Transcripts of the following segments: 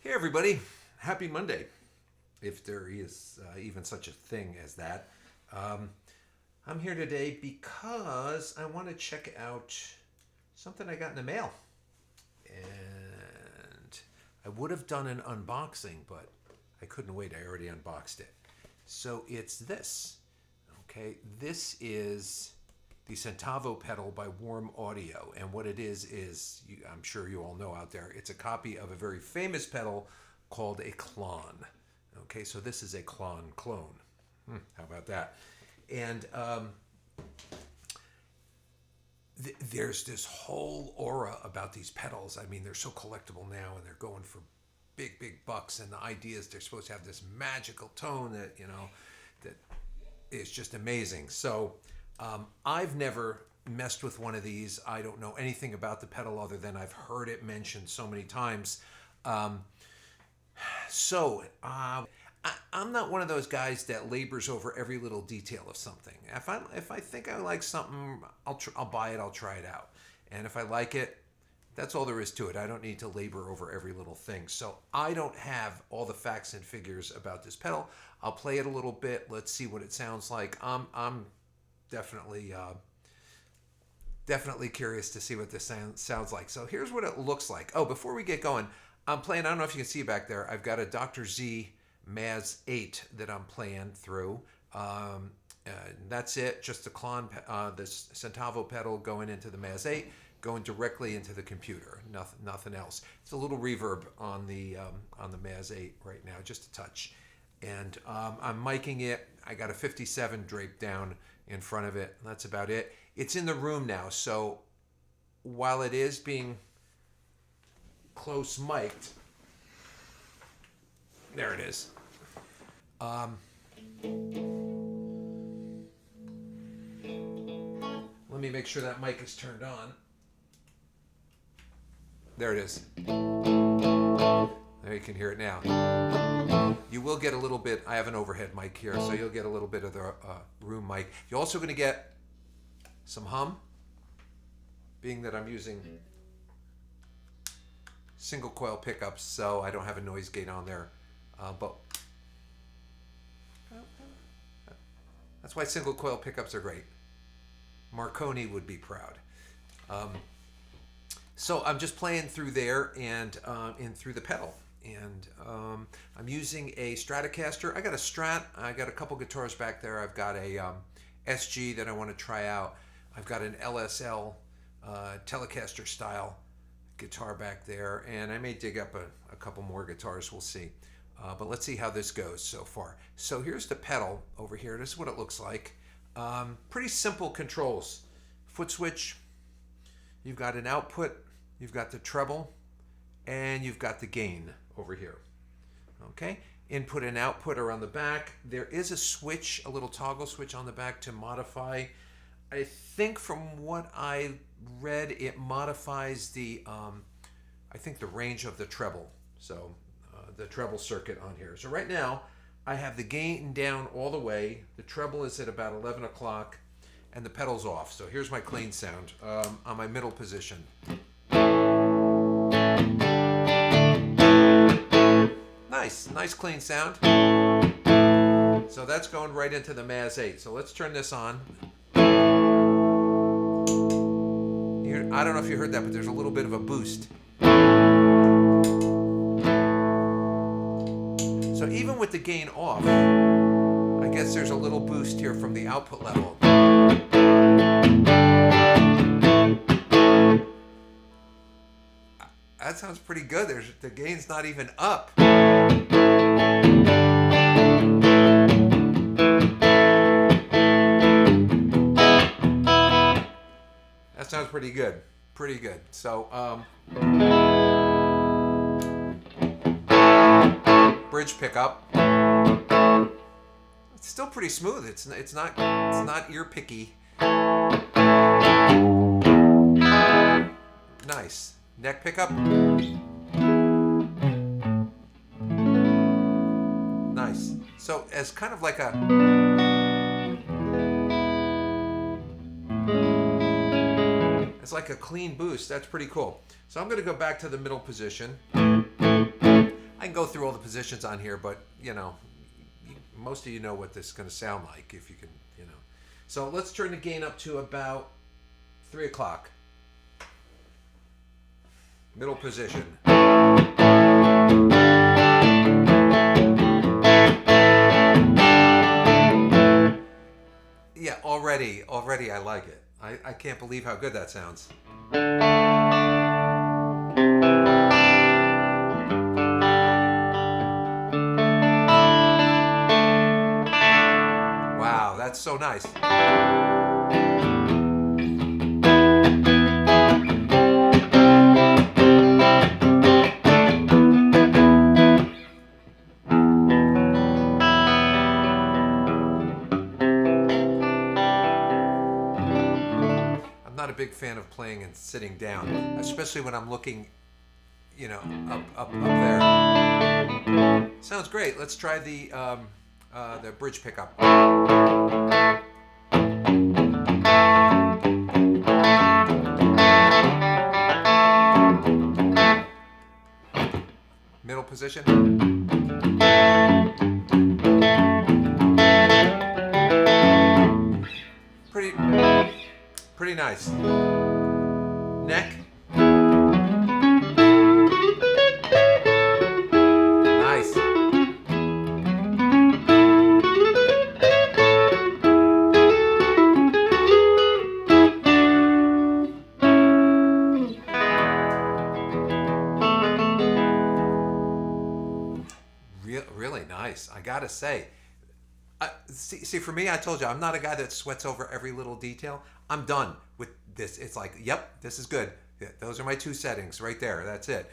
Hey everybody, happy Monday, if there is even such a thing as that. Um, I'm here today because I want to check out something I got in the mail. And I would have done an unboxing, but I couldn't wait. I already unboxed it. So it's this. Okay, this is the Centavo pedal by Warm Audio, and what it is I'm sure you all know out there, it's a copy of a very famous pedal called a clone. Okay, so this is a clone. How about that? And there's this whole aura about these pedals. I mean, they're so collectible now, and they're going for big bucks. And the idea is they're supposed to have this magical tone that that is just amazing. So I've never messed with one of these. I don't know anything about the pedal other than I've heard it mentioned so many times. I'm not one of those guys that labors over every little detail of something. If I think I like something, I'll buy it. I'll try it out, and if I like it, that's all there is to it. I don't need to labor over every little thing. So I don't have all the facts and figures about this pedal. I'll play it a little bit. Let's see what it sounds like. I'm definitely curious to see what this sounds like. So here's what it looks like. Oh, before we get going, I'm playing, I don't know if you can see back there, I've got a Dr. Z Maz 8 that I'm playing through. That's it, just the clone, this Centavo pedal going into the Maz 8, going directly into the computer, nothing else. It's a little reverb on the Maz 8 right now, just a touch. And I'm miking it. I got a 57 draped down in front of it. That's about it. It's in the room now, so while it is being close mic'd, there it is. Let me make sure that mic is turned on. There it is. There, you can hear it now. You will get a little bit, I have an overhead mic here, so you'll get a little bit of the room mic. You're also going to get some hum, being that I'm using single coil pickups, so I don't have a noise gate on there. But that's why single coil pickups are great. Marconi would be proud. So I'm just playing through there and in through the pedal. And I'm using a Stratocaster. I got a Strat. I got a couple guitars back there. I've got a SG that I want to try out. I've got an LSL Telecaster style guitar back there. And I may dig up a couple more guitars. We'll see. But let's see how this goes so far. So here's the pedal over here. This is what it looks like. Pretty simple controls. Foot switch. You've got an output. You've got the treble. And you've got the gain over here. Okay, input and output are on the back. There is a switch, a little toggle switch on the back to modify. I think from what I read, it modifies the I think the range of the treble. So the treble circuit on here. So right now I have the gain down all the way. The treble is at about 11 o'clock and the pedal's off. So here's my clean sound on my middle position. Nice clean sound. So that's going right into the Maz 8. So let's turn this on. Here, I don't know if you heard that, but there's a little bit of a boost. So even with the gain off, I guess there's a little boost here from the output level. That sounds pretty good. The gain's not even up. That sounds pretty good. Pretty good. So, bridge pickup. It's still pretty smooth. It's not ear picky. Nice. Neck pickup. Nice. So as kind of like a It's like a clean boost. That's pretty cool. So I'm going to go back to the middle position. I can go through all the positions on here, but most of you know what this is going to sound like if you can, So let's turn the gain up to about 3 o'clock. Middle position. Yeah, already I like it. I can't believe how good that sounds. Wow, that's so nice. I'm not a big fan of playing and sitting down, especially when I'm looking, up there. Sounds great. Let's try the bridge pickup. Middle position. Pretty nice. Neck. Nice. Really nice. I gotta say. See, for me, I told you, I'm not a guy that sweats over every little detail. I'm done with this. It's like, yep, this is good. Yeah, those are my 2 settings right there. That's it.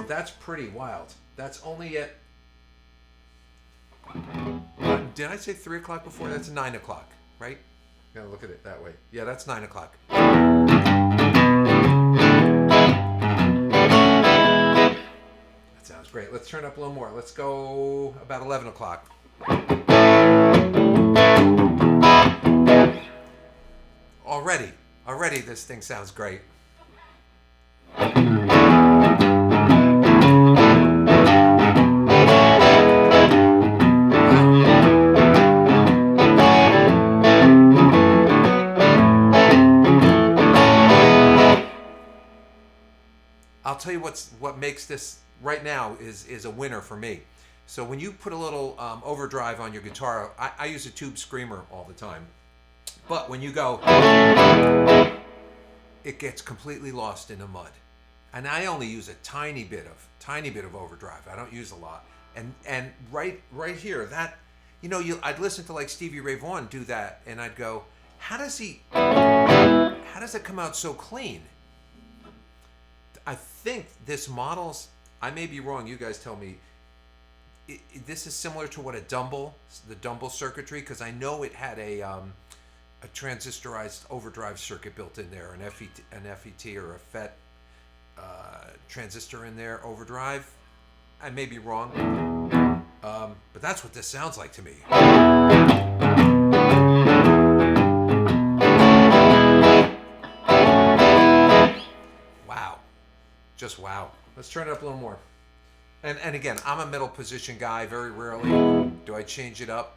That's pretty wild. That's only at. Did I say 3 o'clock before? That's 9 o'clock, right? Gotta look at it that way. Yeah, that's 9 o'clock. Sounds great. Let's turn up a little more. Let's go about 11 o'clock. Already this thing sounds great. I'll tell you what makes this right now is a winner for me. So when you put a little overdrive on your guitar, I use a tube screamer all the time. But when you go, it gets completely lost in the mud. And I only use a tiny bit of overdrive. I don't use a lot. And right here, that I'd listen to like Stevie Ray Vaughan do that, and I'd go, how does it come out so clean? I think this model's, I may be wrong, you guys tell me, this is similar to what the Dumble circuitry, because I know it had a transistorized overdrive circuit built in there, an FET or a FET transistor in there, overdrive. I may be wrong, but that's what this sounds like to me. Wow. Just wow. Let's turn it up a little more. And again, I'm a middle position guy. Very rarely do I change it up.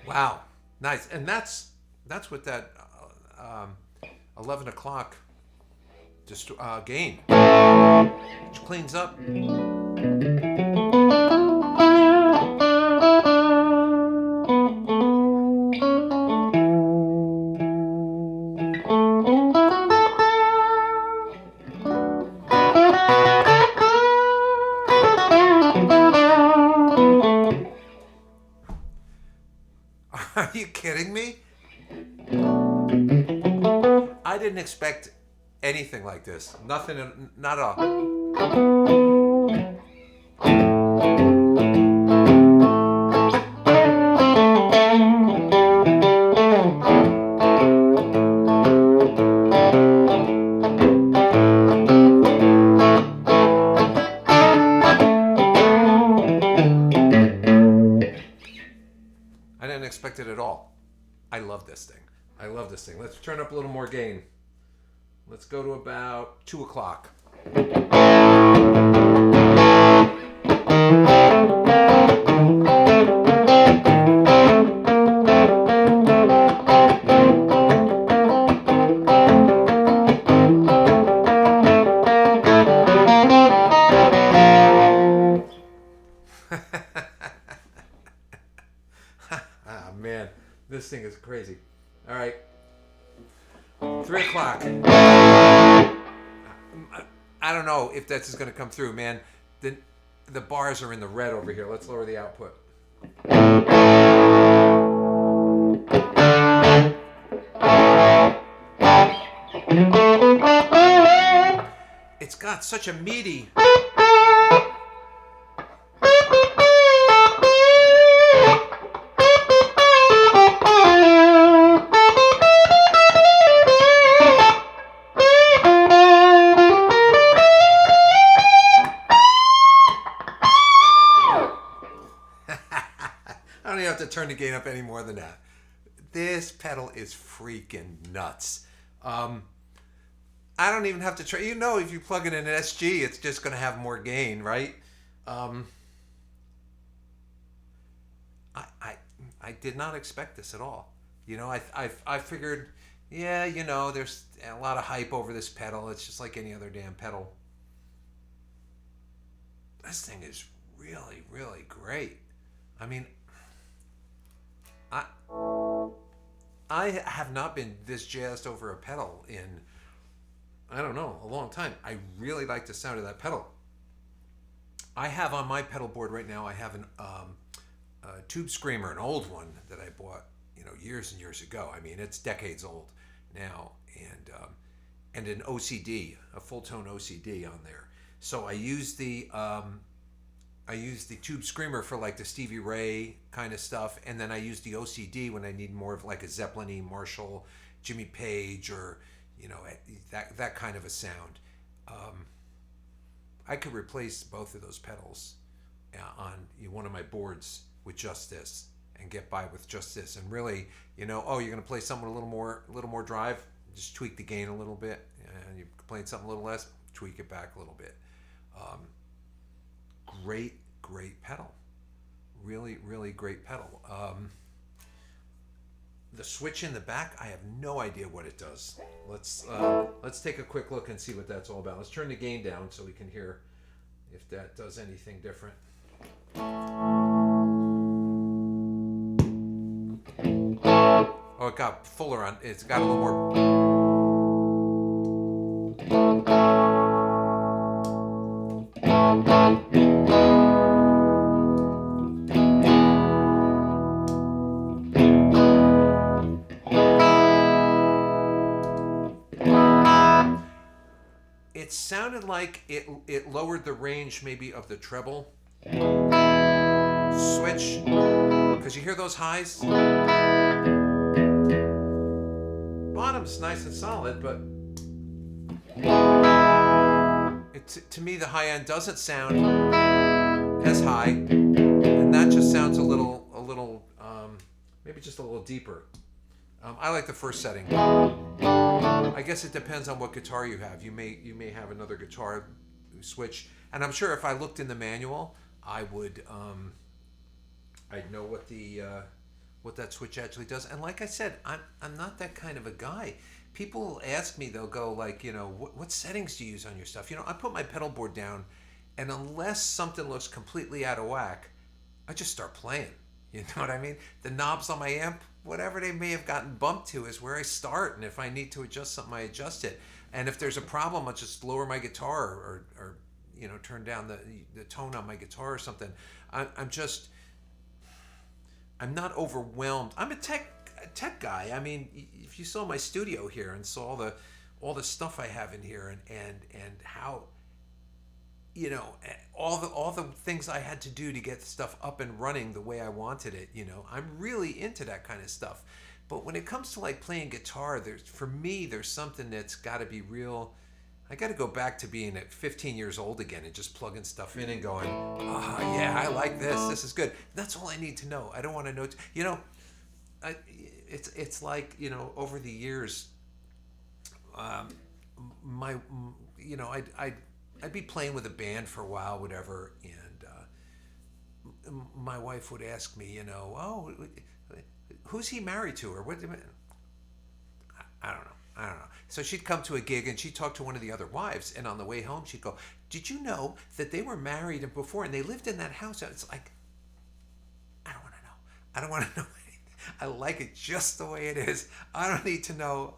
Wow, nice. And that's what that 11 o'clock just gain, which cleans up. kidding me? I didn't expect anything like this. Nothing, not at all. I didn't expect it at all. I love this thing. I love this thing. Let's turn up a little more gain. Let's go to about 2 o'clock. Ah, man, this thing is crazy. All right, 3 o'clock. I don't know if that's going to come through, man. The bars are in the red over here. Let's lower the output. It's got such a meaty. I don't even have to turn the gain up any more than that. This pedal is freaking nuts. I don't even have to try. You know, if you plug in an SG, it's just going to have more gain, right? I did not expect this at all. You know, I figured, yeah, you know, there's a lot of hype over this pedal. It's just like any other damn pedal. This thing is really, really great. I mean, I have not been this jazzed over a pedal in, I don't know, a long time. I really like the sound of that pedal. I have on my pedal board right now, I have a Tube Screamer, an old one that I bought, you know, years and years ago. I mean, it's decades old now, and an OCD, a full tone OCD on there. So I use the Tube Screamer for like the Stevie Ray kind of stuff, and then I use the OCD when I need more of like a Zeppelin-y, Marshall, Jimmy Page, or you know, that kind of a sound. I could replace both of those pedals on one of my boards with just this and get by with just this. And really, you know, oh, you're going to play something with a little more drive, just tweak the gain a little bit. And you're playing something a little less, tweak it back a little bit. Great pedal. Really, really great pedal. The switch in the back, I have no idea what it does. Let's take a quick look and see what that's all about. Let's turn the gain down so we can hear if that does anything different. Oh, it got fuller on. It's got a little more. It sounded like it lowered the range maybe of the treble switch, because you hear those highs. Bottom's nice and solid, but to me the high end doesn't sound as high, and that just sounds a little maybe just a little deeper. I like the first setting. I guess it depends on what guitar you have. You may have another guitar switch, and I'm sure if I looked in the manual, I would I'd know what that switch actually does. And like I said, I'm not that kind of a guy. People ask me, they'll go like, you know, what settings do you use on your stuff? You know, I put my pedal board down, and unless something looks completely out of whack, I just start playing. You know what I mean? The knobs on my amp, whatever they may have gotten bumped to, is where I start. And if I need to adjust something, I adjust it. And if there's a problem, I'll just lower my guitar or you know, turn down the tone on my guitar or something. I'm not overwhelmed. I'm a tech. a tech guy. I mean, if you saw my studio here and saw all the stuff I have in here, and how, all the things I had to do to get stuff up and running the way I wanted it. I'm really into that kind of stuff. But when it comes to like playing guitar, for me there's something that's got to be real. I got to go back to being at 15 years old again and just plugging stuff in and going, oh yeah, I like this. This is good. That's all I need to know. I don't want to know. It's like, over the years, my, I'd be playing with a band for a while, whatever, and my wife would ask me, oh, who's he married to, or what? I don't know. So she'd come to a gig and she'd talk to one of the other wives, and on the way home she'd go, "Did you know that they were married and before and they lived in that house?" It's like, I don't want to know. I don't want to know anything. I like it just the way it is. I don't need to know.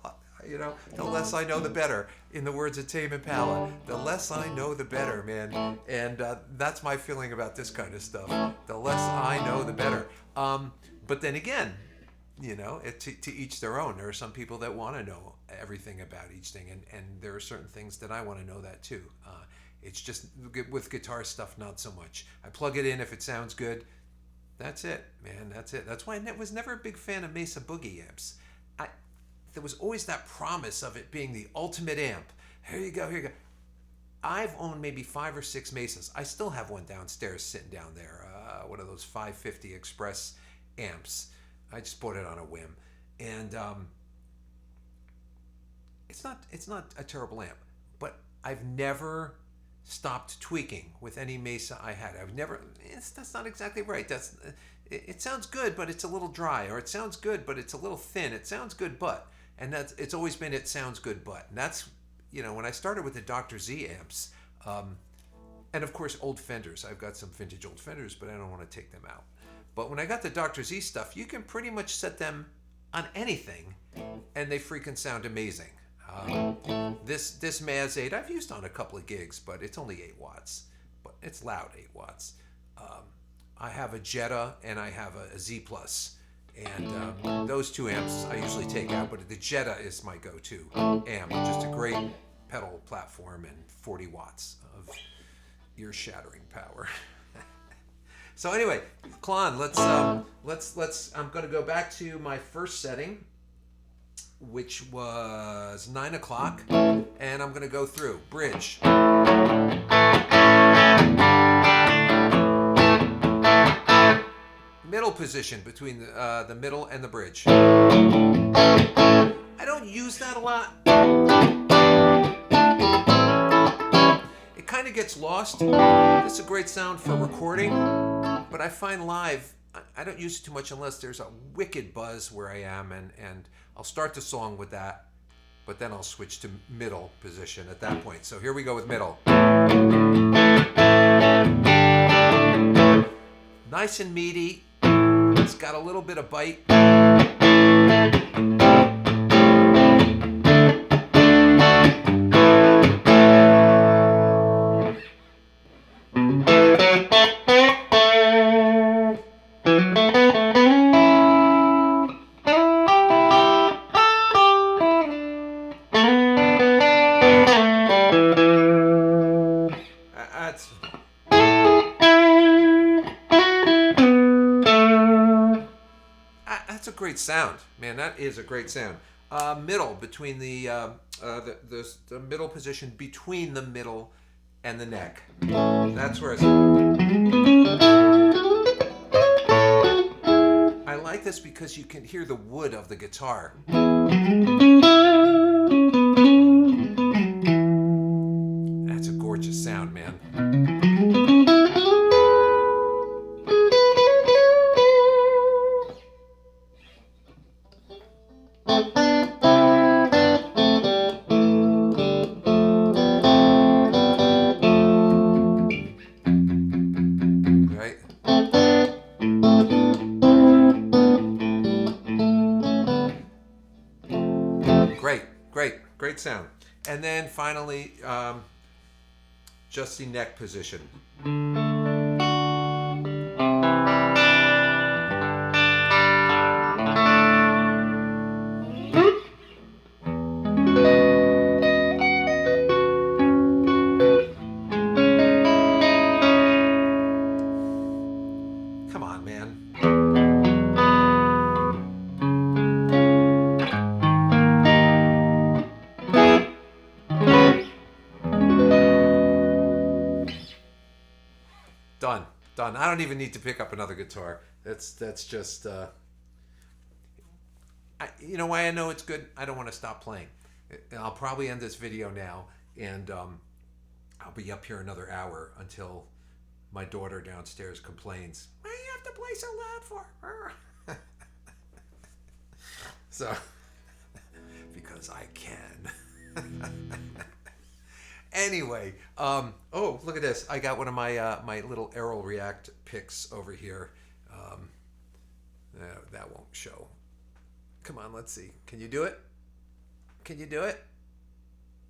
The less I know, the better. In the words of Tame Impala, the less I know, the better, man. And that's my feeling about this kind of stuff. The less I know, the better. But then again, to each their own. There are some people that want to know everything about each thing, and there are certain things that I want to know that too. It's just with guitar stuff, not so much. I plug it in if it sounds good. That's it, man. That's it. That's why I was never a big fan of Mesa Boogie amps. There was always that promise of it being the ultimate amp. Here you go. I've owned maybe 5 or 6 Mesas. I still have one downstairs sitting down there. One of those 550 Express amps. I just bought it on a whim, and it's not a terrible amp, but I've never stopped tweaking with any Mesa I had. That's not exactly right. It sounds good, but it's a little dry, or it sounds good, but it's a little thin. It sounds good, and it's always been it sounds good, but. And that's, when I started with the Dr. Z amps, and of course old Fenders. I've got some vintage old Fenders, but I don't want to take them out. But when I got the Dr. Z stuff, you can pretty much set them on anything, and they freaking sound amazing. This Maz 8 I've used on a couple of gigs, but it's only 8 watts. But it's loud 8 watts. I have a Jetta and I have a Z Plus, and those 2 amps I usually take out. But the Jetta is my go-to amp, just a great pedal platform and 40 watts of ear-shattering power. So anyway, Klon, let's. I'm going to go back to my first setting, which was 9 o'clock, and I'm going to go through bridge, middle position between the middle and the bridge. I don't use that a lot. It kind of gets lost. This is a great sound for recording, but I find live, I don't use it too much unless there's a wicked buzz where I am, and I'll start the song with that, but then I'll switch to middle position at that point. So here we go with middle. Nice and meaty. It's got a little bit of bite. That's a great sound, man. That is a great sound. Middle, between the middle position between the middle and the neck. That's where I like this because you can hear the wood of the guitar. That's a gorgeous sound, man. Great sound. And then finally, just the neck position. Done. Done. I don't even need to pick up another guitar. That's just you know why I know it's good? I don't want to stop playing. I'll probably end this video now, and I'll be up here another hour until my daughter downstairs complains. Why do you have to play so loud for? So, because I can. Anyway, oh, look at this. I got one of my little Errol React picks over here. That won't show. Come on, let's see. Can you do it? Can you do it?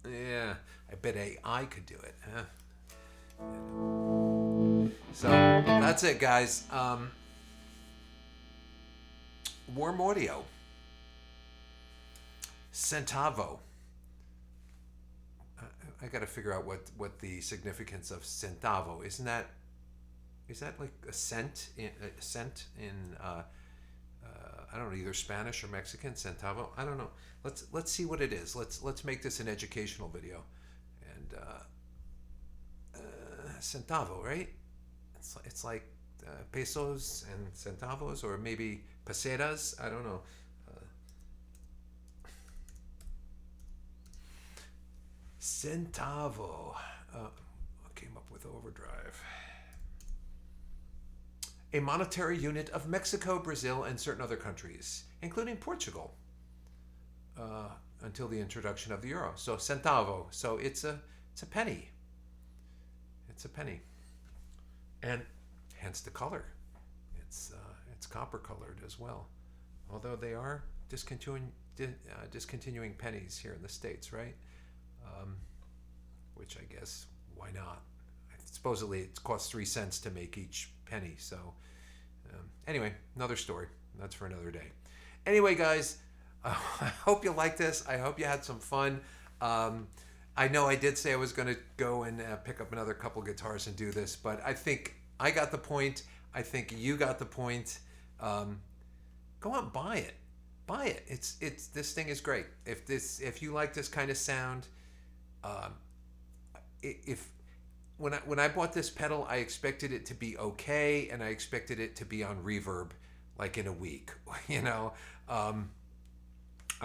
Yeah, I bet AI could do it. Huh? So that's it, guys. Warm audio. Centavo. I got to figure out what the significance of centavo is that like a cent in I don't know, either Spanish or Mexican. Centavo, I don't know. Let's see what it is. Let's make this an educational video. And centavo, right? It's like pesos and centavos, or maybe pesetas, I don't know. Centavo. I came up with Overdrive. A monetary unit of Mexico, Brazil, and certain other countries, including Portugal, until the introduction of the euro. So centavo. So it's a penny. It's a penny, and hence the color. It's copper colored as well, although they are discontinuing pennies here in the States, right? Which I guess, why not? Supposedly it costs 3 cents to make each penny. So anyway, another story. That's for another day. Anyway, guys, I hope you liked this. I hope you had some fun. I know I did say I was going to go and pick up another couple guitars and do this, but I think I got the point. I think you got the point. Go out and buy it. Buy it. It's this thing is great. If you like this kind of sound, when I bought this pedal, I expected it to be okay, and I expected it to be on reverb like in a week. You know, I'm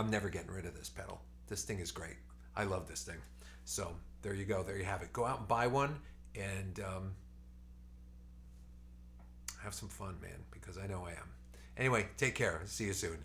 never getting rid of this pedal. This thing is great. I love this thing. So there you go. There you have it. Go out and buy one and have some fun, man, because I know I am. Anyway, take care. See you soon.